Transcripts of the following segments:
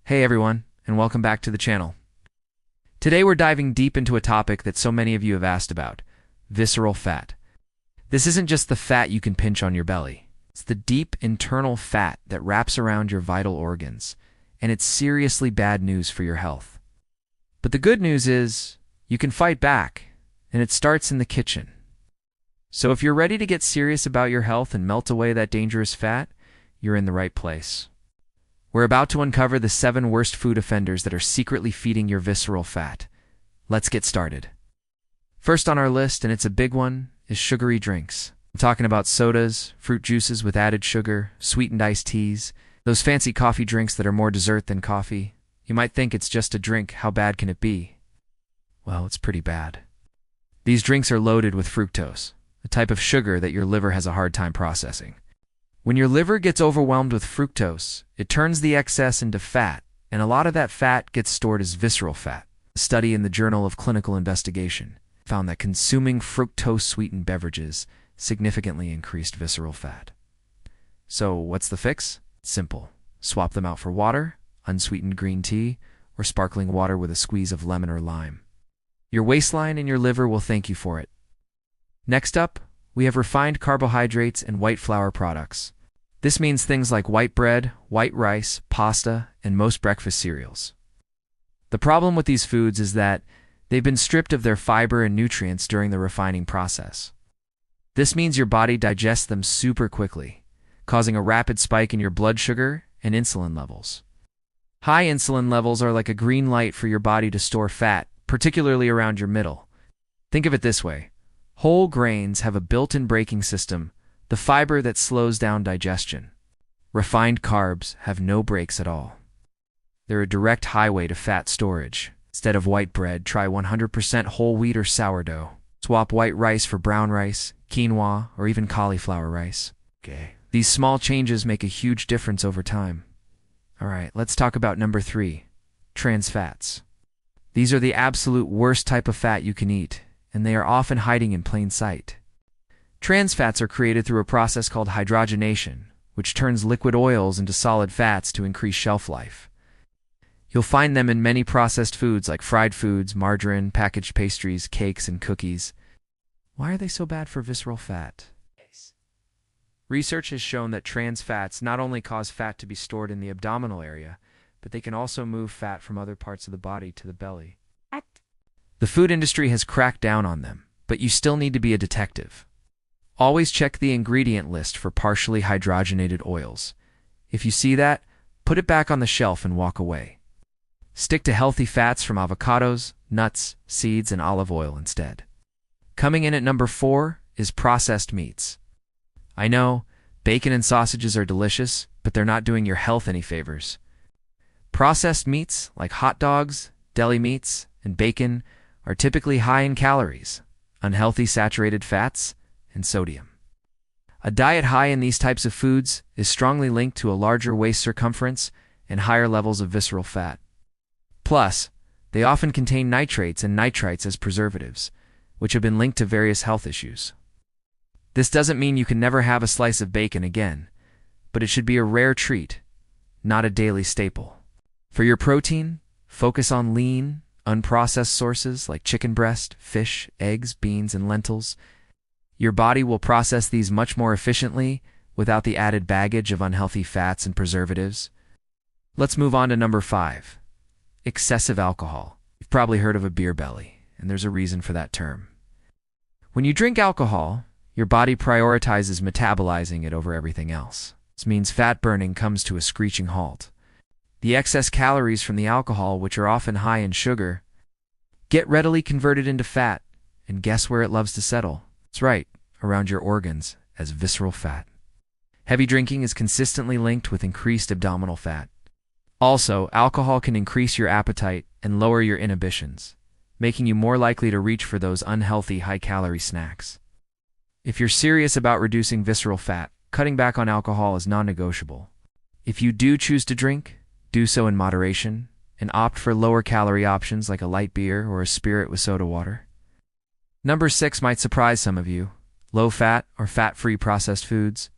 Hey everyone, and welcome back to the channel. Today we're diving deep into a topic that so many of you have asked about, visceral fat. This isn't just the fat you can pinch on your belly. It's the deep internal fat that wraps around your vital organs, and it's seriously bad news for your health. But the good news is, you can fight back, and it starts in the kitchen. So if you're ready to get serious about your health and melt away that dangerous fat, you're in the right place. We're about to uncover the 7 worst food offenders that are secretly feeding your visceral fat. Let's get started. First on our list, and it's a big one, is sugary drinks. I'm talking about sodas, fruit juices with added sugar, sweetened iced teas, those fancy coffee drinks that are more dessert than coffee. You might think it's just a drink, how bad can it be? Well, it's pretty bad. These drinks are loaded with fructose, a type of sugar that your liver has a hard time processing. When your liver gets overwhelmed with fructose, it turns the excess into fat, and a lot of that fat gets stored as visceral fat. A study in the Journal of Clinical Investigation found that consuming fructose-sweetened beverages significantly increased visceral fat. So what's the fix? Simple. Swap them out for water, unsweetened green tea, or sparkling water with a squeeze of lemon or lime. Your waistline and your liver will thank you for it. Next up, we have refined carbohydrates and white flour products. This means things like white bread, white rice, pasta, and most breakfast cereals. The problem with these foods is that they've been stripped of their fiber and nutrients during the refining process. This means your body digests them super quickly, causing a rapid spike in your blood sugar and insulin levels. High insulin levels are like a green light for your body to store fat, particularly around your middle. Think of it this way. Whole grains have a built-in braking system, the fiber that slows down digestion. Refined carbs have no brakes at all. They're a direct highway to fat storage. Instead of white bread, try 100% whole wheat or sourdough. Swap white rice for brown rice, quinoa, or even cauliflower rice. These small changes make a huge difference over time. Alright, let's talk about number 3, trans fats. These are the absolute worst type of fat you can eat, and they are often hiding in plain sight. Trans fats are created through a process called hydrogenation, which turns liquid oils into solid fats to increase shelf life. You'll find them in many processed foods like fried foods, margarine, packaged pastries, cakes, and cookies. Why are they so bad for visceral fat? Research has shown that trans fats not only cause fat to be stored in the abdominal area, but they can also move fat from other parts of the body to the belly. The food industry has cracked down on them, but you still need to be a detective. Always check the ingredient list for partially hydrogenated oils. If you see that, put it back on the shelf and walk away. Stick to healthy fats from avocados, nuts, seeds, and olive oil instead. Coming in at number 4 is processed meats. I know, bacon and sausages are delicious, but they're not doing your health any favors. Processed meats, like hot dogs, deli meats, and bacon, are typically high in calories, unhealthy saturated fats, and sodium. A diet high in these types of foods is strongly linked to a larger waist circumference and higher levels of visceral fat. Plus, they often contain nitrates and nitrites as preservatives, which have been linked to various health issues. This doesn't mean you can never have a slice of bacon again, but it should be a rare treat, not a daily staple. For your protein, focus on lean, unprocessed sources like chicken breast, fish, eggs, beans, and lentils. Your body will process these much more efficiently without the added baggage of unhealthy fats and preservatives. Let's move on to number 5, excessive alcohol. You've probably heard of a beer belly, and there's a reason for that term. When you drink alcohol, your body prioritizes metabolizing it over everything else. This means fat burning comes to a screeching halt. The excess calories from the alcohol, which are often high in sugar, get readily converted into fat, and guess where it loves to settle? That's right, around your organs as visceral fat. Heavy drinking is consistently linked with increased abdominal fat. Also, alcohol can increase your appetite and lower your inhibitions, making you more likely to reach for those unhealthy high-calorie snacks. If you're serious about reducing visceral fat, cutting back on alcohol is non-negotiable. If you do choose to drink, do so in moderation, and opt for lower-calorie options like a light beer or a spirit with soda water. Number 6 might surprise some of you, low-fat or fat-free processed foods.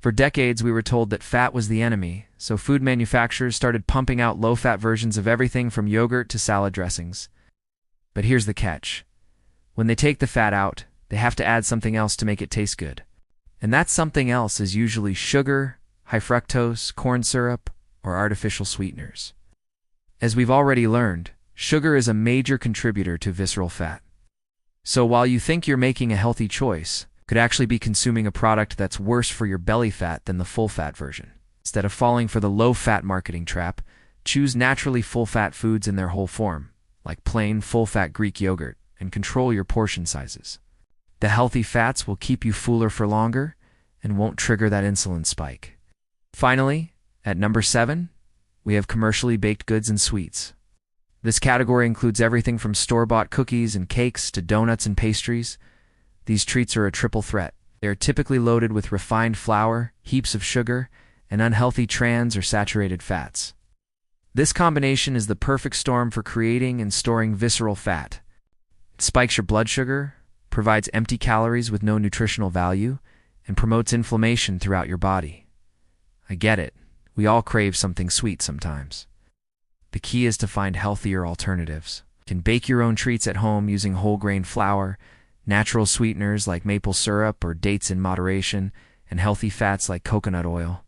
For decades, we were told that fat was the enemy, so food manufacturers started pumping out low-fat versions of everything from yogurt to salad dressings. But here's the catch. When they take the fat out, they have to add something else to make it taste good. And that something else is usually sugar, high fructose, corn syrup, or artificial sweeteners. As we've already learned, sugar is a major contributor to visceral fat. So while you think you're making a healthy choice, you could actually be consuming a product that's worse for your belly fat than the full-fat version. Instead of falling for the low-fat marketing trap, choose naturally full-fat foods in their whole form, like plain full-fat Greek yogurt, and control your portion sizes. The healthy fats will keep you fuller for longer and won't trigger that insulin spike. Finally, at number 7, we have commercially baked goods and sweets. This category includes everything from store-bought cookies and cakes to donuts and pastries. These treats are a triple threat. They are typically loaded with refined flour, heaps of sugar, and unhealthy trans or saturated fats. This combination is the perfect storm for creating and storing visceral fat. It spikes your blood sugar, provides empty calories with no nutritional value, and promotes inflammation throughout your body. I get it. We all crave something sweet sometimes. The key is to find healthier alternatives. You can bake your own treats at home using whole grain flour, natural sweeteners like maple syrup or dates in moderation, and healthy fats like coconut oil.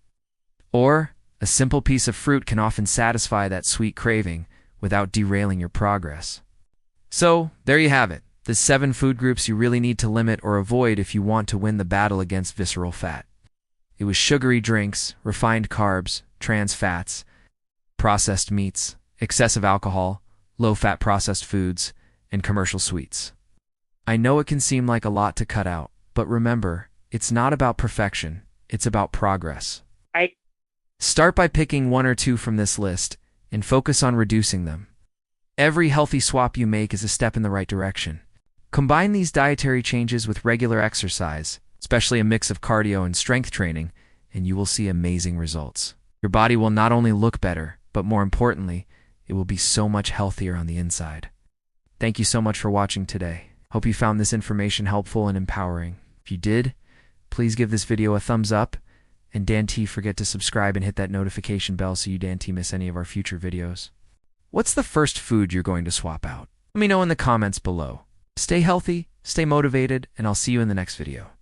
Or, a simple piece of fruit can often satisfy that sweet craving without derailing your progress. So, there you have it. The 7 food groups you really need to limit or avoid if you want to win the battle against visceral fat. It was sugary drinks, refined carbs, trans fats, processed meats, excessive alcohol, low-fat processed foods, and commercial sweets. I know it can seem like a lot to cut out, but remember, it's not about perfection, it's about progress. Start by picking 1 or 2 from this list and focus on reducing them. Every healthy swap you make is a step in the right direction. Combine these dietary changes with regular exercise, especially a mix of cardio and strength training, and you will see amazing results. Your body will not only look better, but more importantly, it will be so much healthier on the inside. Thank you so much for watching today. Hope you found this information helpful and empowering. If you did, please give this video a thumbs up, and Dan T, forget to subscribe and hit that notification bell so you don't miss any of our future videos. What's the first food you're going to swap out? Let me know in the comments below. Stay healthy, stay motivated, and I'll see you in the next video.